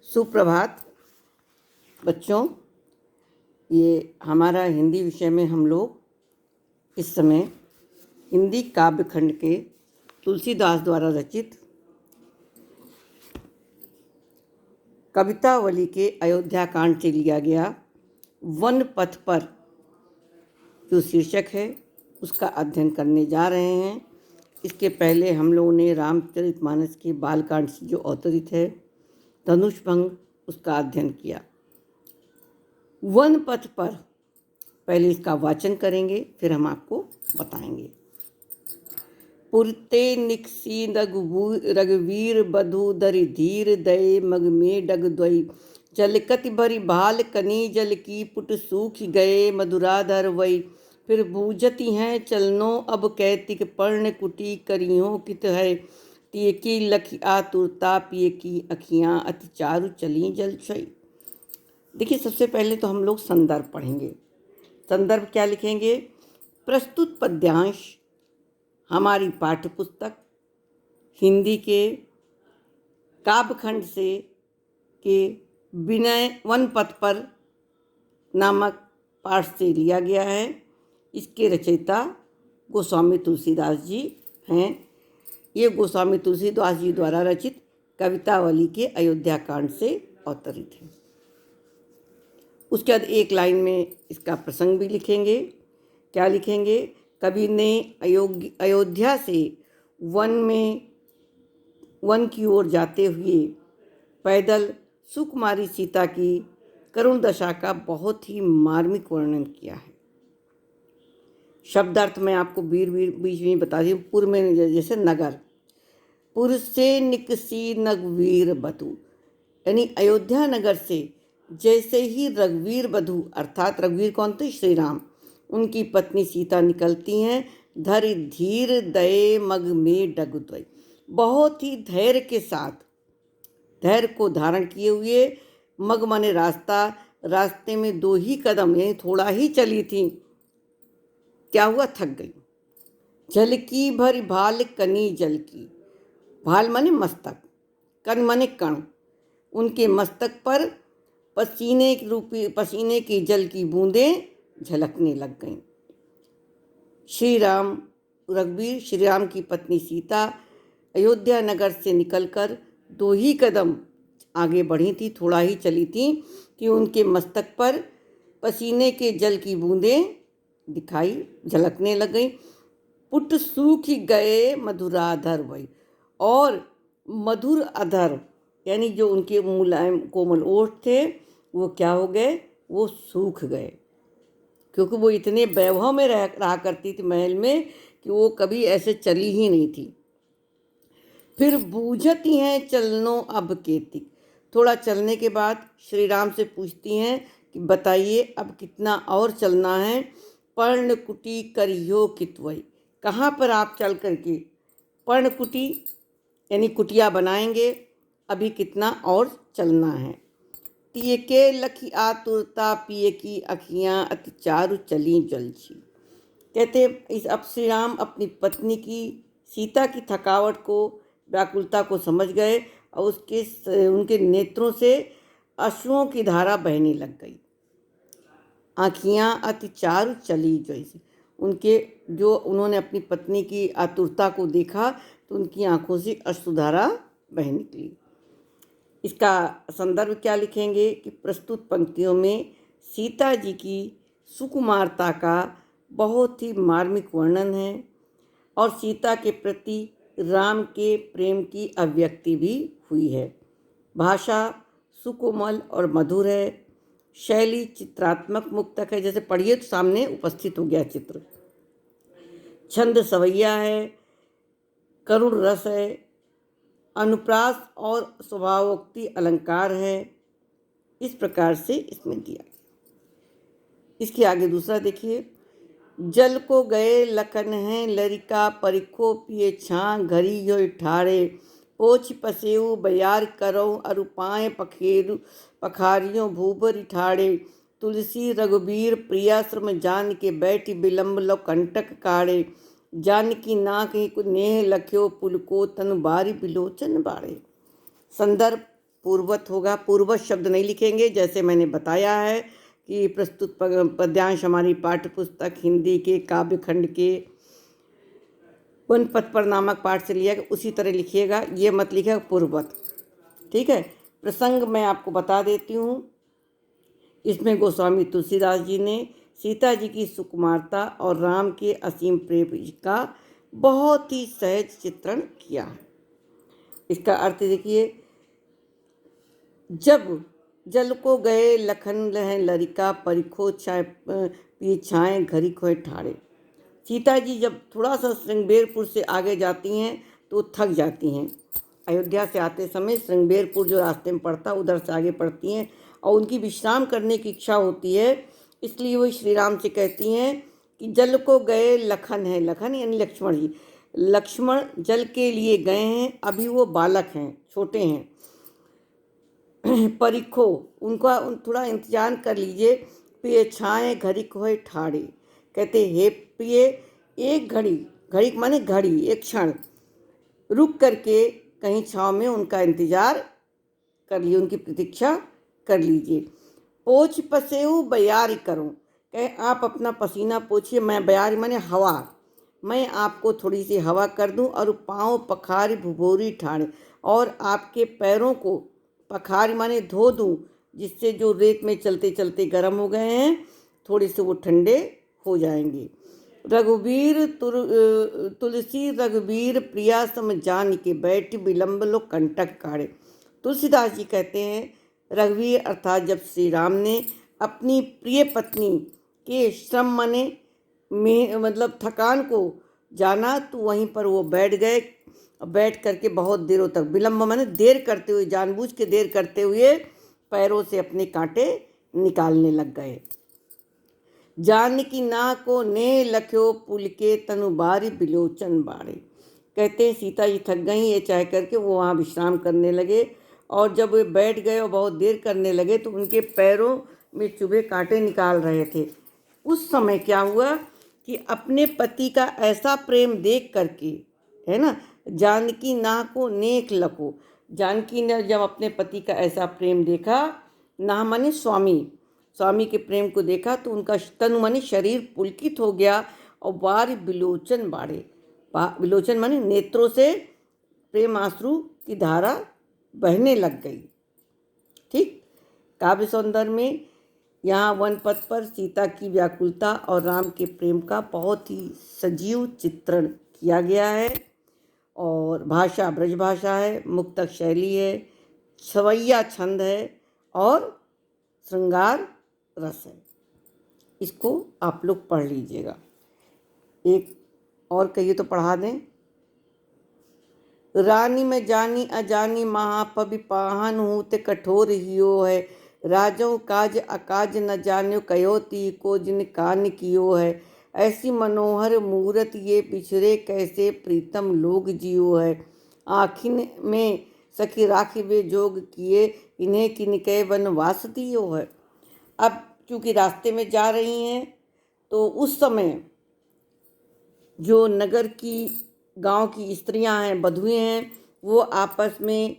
सुप्रभात बच्चों। ये हमारा हिंदी विषय में हम लोग इस समय हिंदी काव्य खंड के तुलसीदास द्वारा रचित कवितावली के अयोध्या कांड से लिया गया वन पथ पर जो शीर्षक है उसका अध्ययन करने जा रहे हैं। इसके पहले हम लोगों ने रामचरितमानस के बालकांड से जो अवतरित है धनुष भंग उसका अध्ययन किया। वन पथ पर पहले इसका वाचन करेंगे, फिर हम आपको बताएंगे। पुरते निकसी रघुवीर बधु दरि धीर दये मग में डग द्वई जलकति भरी भाल कनी जल की पुट सूख गए मधुराधर वही फिर बूझती हैं चलनो अब कैतिक पर्ण कुटी करियों कित है तिय की लखी आतुरता पिए की अखियाँ अति चारु चली जल छई। देखिए, सबसे पहले तो हम लोग संदर्भ पढ़ेंगे। संदर्भ क्या लिखेंगे? प्रस्तुत पद्यांश हमारी पाठ्य पुस्तक हिंदी के काव्यखंड से के विनय वन पथ पर नामक पाठ से लिया गया है। इसके रचयिता गोस्वामी तुलसीदास जी हैं। ये गोस्वामी तुलसीदास जी द्वारा रचित कवितावली के अयोध्या कांड से अवतरित है। उसके बाद एक लाइन में इसका प्रसंग भी लिखेंगे। क्या लिखेंगे? कवि ने अयोध्या से वन की ओर जाते हुए पैदल सुकुमारी सीता की करुण दशा का बहुत ही मार्मिक वर्णन किया है। शब्दार्थ मैं आपको बीच में बता दी। पूर्व में जैसे नगर, पुर से निकसी नगवीर बधु, यानी अयोध्या नगर से जैसे ही रघुवीर बधु अर्थात रघुवीर कौन थे? श्री राम, उनकी पत्नी सीता निकलती हैं। धरि धीर दये मग में डग द्वई, बहुत ही धैर्य के साथ, धैर्य को धारण किए हुए, मग माने रास्ता, रास्ते में 2 ही कदम यानी थोड़ा ही चली थी। क्या हुआ? थक गई। जल की भरी भाल कनी जल की, भाल माने मस्तक, कण माने कण, उनके मस्तक पर पसीने की जल की बूंदें झलकने लग गईं। रघुवीर श्री राम की पत्नी सीता अयोध्या नगर से निकलकर 2 ही कदम आगे बढ़ी थी, थोड़ा ही चली थी कि उनके मस्तक पर पसीने के जल की बूंदें झलकने लग गई। पुट सूख गए मधुराधर वही, और मधुर अधर यानी जो उनके मुलायम कोमल ओठ थे वो क्या हो गए? वो सूख गए, क्योंकि वो इतने वैभव में रहा करती थी महल में कि वो कभी ऐसे चली ही नहीं थी। फिर बूझती हैं चलनो अब केतिक, थोड़ा चलने के बाद श्री राम से पूछती हैं कि बताइए अब कितना और चलना है। पर्णकुटी करियो कितवई, कहाँ पर आप चल करके पर्णकुटी यानी कुटिया बनाएंगे, अभी कितना और चलना है। तिय के लखी आतुरता पिए की अखियाँ अति चारु चली जलछी। कहते इस अब श्री राम अपनी पत्नी की सीता की थकावट को, व्याकुलता को समझ गए और उनके नेत्रों से अश्रुओं की धारा बहने लग गई। आँखियाँ अति चारु चली जैसे उन्होंने अपनी पत्नी की आतुरता को देखा तो उनकी आँखों से अश्रुधारा बह निकली। इसका संदर्भ क्या लिखेंगे कि प्रस्तुत पंक्तियों में सीता जी की सुकुमारता का बहुत ही मार्मिक वर्णन है और सीता के प्रति राम के प्रेम की अभिव्यक्ति भी हुई है। भाषा सुकोमल और मधुर है। शैली चित्रात्मक मुक्तक है, जैसे पढ़िए तो सामने उपस्थित हो गया चित्र। छंद सवैया है, करुण रस है, अनुप्रास और स्वभावोक्ति अलंकार है। इस प्रकार से इसमें दिया। इसके आगे दूसरा देखिए। जल को गए लखन हैं लरिका परिखो पिए छां घरी यो ठाड़े पोछ पसेऊ बयार करो अरुपाएँ पखारियों भूभरी ठाड़े तुलसी रघुबीर प्रियाश्रम जान के बैठी विलम्ब लो कंटक काड़े जानकी नाक नेह लख्यो पुलको तन बारी बिलोचन बाड़े। संदर्भ पूर्वत होगा। पूर्वत शब्द नहीं लिखेंगे, जैसे मैंने बताया है कि प्रस्तुत पद्यांश हमारी पाठ्य पुस्तक हिंदी के काव्य खंड के वन पथ पर नामक पाठ से लिया, उसी तरह लिखिएगा, ये मत लिखिएगा पूर्वत। ठीक है। प्रसंग मैं आपको बता देती हूँ। इसमें गोस्वामी तुलसीदास जी ने सीता जी की सुकुमारता और राम के असीम प्रेम का बहुत ही सहज चित्रण किया है। इसका अर्थ देखिए, जब जल को गए लखन लह लरिका, परिखो छाए पिए छाए घरी खोए ठाड़े। सीता जी जब थोड़ा सा श्रृंगेरपुर से आगे जाती हैं तो थक जाती हैं। अयोध्या से आते समय श्रृंगेरपुर जो रास्ते में पड़ता है उधर से आगे पड़ती हैं और उनकी विश्राम करने की इच्छा होती है। इसलिए वो श्री राम से कहती हैं कि जल को गए लखन है, लखन यानी लक्ष्मण जी, लक्ष्मण जल के लिए गए हैं, अभी वो बालक हैं, छोटे हैं। परिखो उनका थोड़ा इंतजार कर लीजिए, पिए छाए घड़ी खोए ठाड़े। कहते हे प्रिय, एक घड़ी, घड़ी माने घड़ी, एक क्षण रुक करके कहीं छाँव में उनका इंतजार कर लीजिए, उनकी प्रतीक्षा कर लीजिए। पोछ पसेऊ बयारी करूं, कहे आप अपना पसीना पोछिए, मैं बयारी माने हवा, मैं आपको थोड़ी सी हवा कर दूं और पाँव पखारी भुभोरी ठाड़े, और आपके पैरों को पखारी माने धो दूं, जिससे जो रेत में चलते चलते गर्म हो गए हैं थोड़े से वो ठंडे हो जाएंगे। रघुवीर तुलसी रघुवीर प्रिया सम जान के, बैठ विलम्ब लो कंटक काढ़े। तुलसीदास जी कहते हैं रघुवीर अर्थात जब श्री राम ने अपनी प्रिय पत्नी के श्रम मने में मतलब थकान को जाना तो वहीं पर वो बैठ गए। बैठ करके बहुत देरों तक, विलम्ब माने देर करते हुए, जानबूझ के देर करते हुए पैरों से अपने कांटे निकालने लग गए। जानकी ना को ने लख्यो पुल के तनु बारी बिलोचन बाड़े। कहते हैं सीता जी थक गई, ये चाह करके वो वहाँ विश्राम करने लगे, और जब वे बैठ गए और बहुत देर करने लगे तो उनके पैरों में चुभे कांटे निकाल रहे थे। उस समय क्या हुआ कि अपने पति का ऐसा प्रेम देख करके, है ना, जानकी ना को नेक लको, जानकी ने जब अपने पति का ऐसा प्रेम देखा, ना माने स्वामी, स्वामी के प्रेम को देखा तो उनका तनु माने शरीर पुलकित हो गया और बारी बिलोचन बाड़े, बिलोचन माने नेत्रों से प्रेम आंसू की धारा बहने लग गई। ठीक। काव्य सौंदर्य में यहाँ वन पथ पर सीता की व्याकुलता और राम के प्रेम का बहुत ही सजीव चित्रण किया गया है, और भाषा ब्रज भाषा है, मुक्तक शैली है, छवैया छंद है और श्रृंगार रस है। इसको आप लोग पढ़ लीजिएगा। एक और कहिए तो पढ़ा दें। रानी में जानी अजानी महापवि पाहन हूँ ते कठोर हियो है, राजों काज अकाज न जान्यो कयो ती को जिन कान कियो है। ऐसी मनोहर मूरत ये बिछड़े कैसे प्रीतम लोग जियो है, आखिन में सखी राखी वे जोग किए इन्हें किनके वनवास दियो है। अब चूँकि रास्ते में जा रही हैं तो उस समय जो नगर की गांव की स्त्रियां हैं, बधुएं हैं, वो आपस में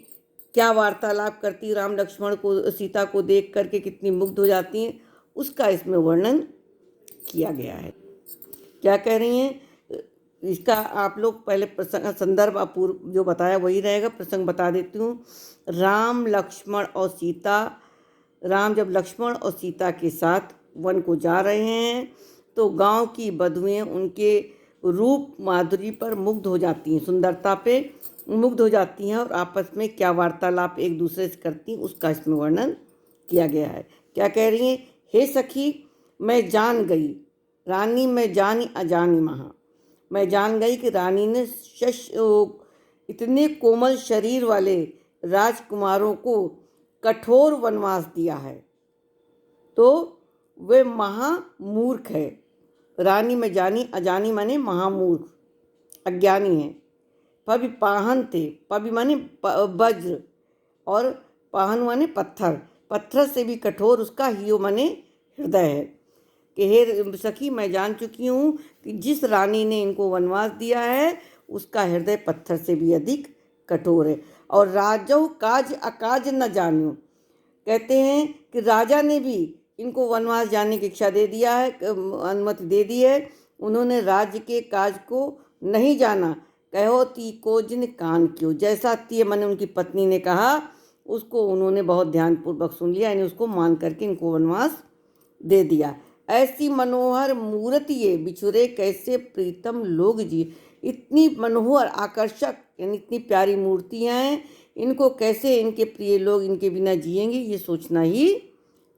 क्या वार्तालाप करती, राम लक्ष्मण को सीता को देख करके कितनी मुग्ध हो जाती हैं, उसका इसमें वर्णन किया गया है। क्या कह रही हैं, इसका आप लोग पहले प्रसंग संदर्भ पूर्व जो बताया वही रहेगा, प्रसंग बता देती हूँ। राम लक्ष्मण और सीता, राम जब लक्ष्मण और सीता के साथ वन को जा रहे हैं तो गांव की बधुएं उनके रूप माधुरी पर मुग्ध हो जाती हैं, सुंदरता पे मुग्ध हो जाती हैं और आपस में क्या वार्तालाप एक दूसरे से करती हैं, उसका इसमें वर्णन किया गया है। क्या कह रही हैं, हे सखी मैं जान गई, रानी मैं जानी अजानी महा, मैं जान गई कि रानी ने इतने कोमल शरीर वाले राजकुमारों को कठोर वनवास दिया है तो वे महामूर्ख है। रानी में जानी अजानी माने महामूर्ख, अज्ञानी है। पवि पाहन थे, पवि माने वज्र और पाहन माने पत्थर, पत्थर से भी कठोर उसका हियो माने हृदय है। कि हे सखी मैं जान चुकी हूँ कि जिस रानी ने इनको वनवास दिया है उसका हृदय पत्थर से भी अधिक कठोर है। और राजौ काज अकाज न जान्यो। कहते हैं कि राजा ने भी इनको वनवास जाने की इच्छा दे दिया है, अनुमति दे दी है। उन्होंने राज्य के काज को नहीं जाना। कहो ती को जिन कान क्यों, जैसा तिय मन उनकी पत्नी ने कहा उसको उन्होंने बहुत ध्यानपूर्वक सुन लिया, यानी उसको मान करके इनको वनवास दे दिया। ऐसी मनोहर मूर्ति ये बिछुरे कैसे प्रीतम लोग जी। इतनी मनोहर आकर्षक यानी इतनी प्यारी मूर्तियाँ हैं, इनको कैसे इनके प्रिय लोग इनके बिना जिएंगे, ये सोचना ही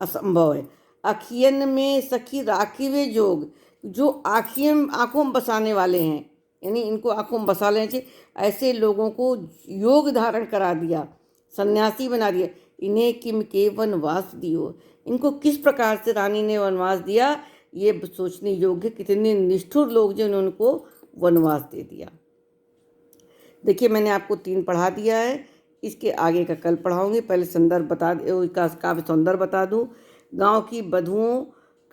असंभव है। अखियन में सखी राखिवे जोग, जो आँखों में बसाने वाले हैं, यानी इनको आँखों में बसा लेना चाहिए। ऐसे लोगों को योग धारण करा दिया, सन्यासी बना दिया। इन्हें किम के वनवास दियो, इनको किस प्रकार से रानी ने वनवास दिया, ये सोचने योग्य। कितने निष्ठुर लोग जो उन्होंने उनको वनवास दे दिया। देखिए मैंने आपको 3 पढ़ा दिया है, इसके आगे का कल पढ़ाऊंगी। पहले संदर्भ बता का काव्य सौंदर्य बता दूँ। गांव की बधुओं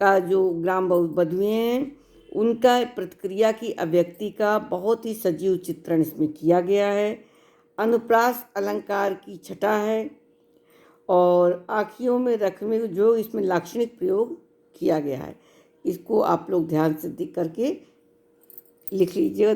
का जो ग्राम बधुएँ हैं उनका प्रतिक्रिया की अभिव्यक्ति का बहुत ही सजीव चित्रण इसमें किया गया है। अनुप्रास अलंकार की छटा है और आँखियों में रखने जो इसमें लाक्षणिक प्रयोग किया गया है। इसको आप लोग ध्यान से देख करके लिख लीजिएगा।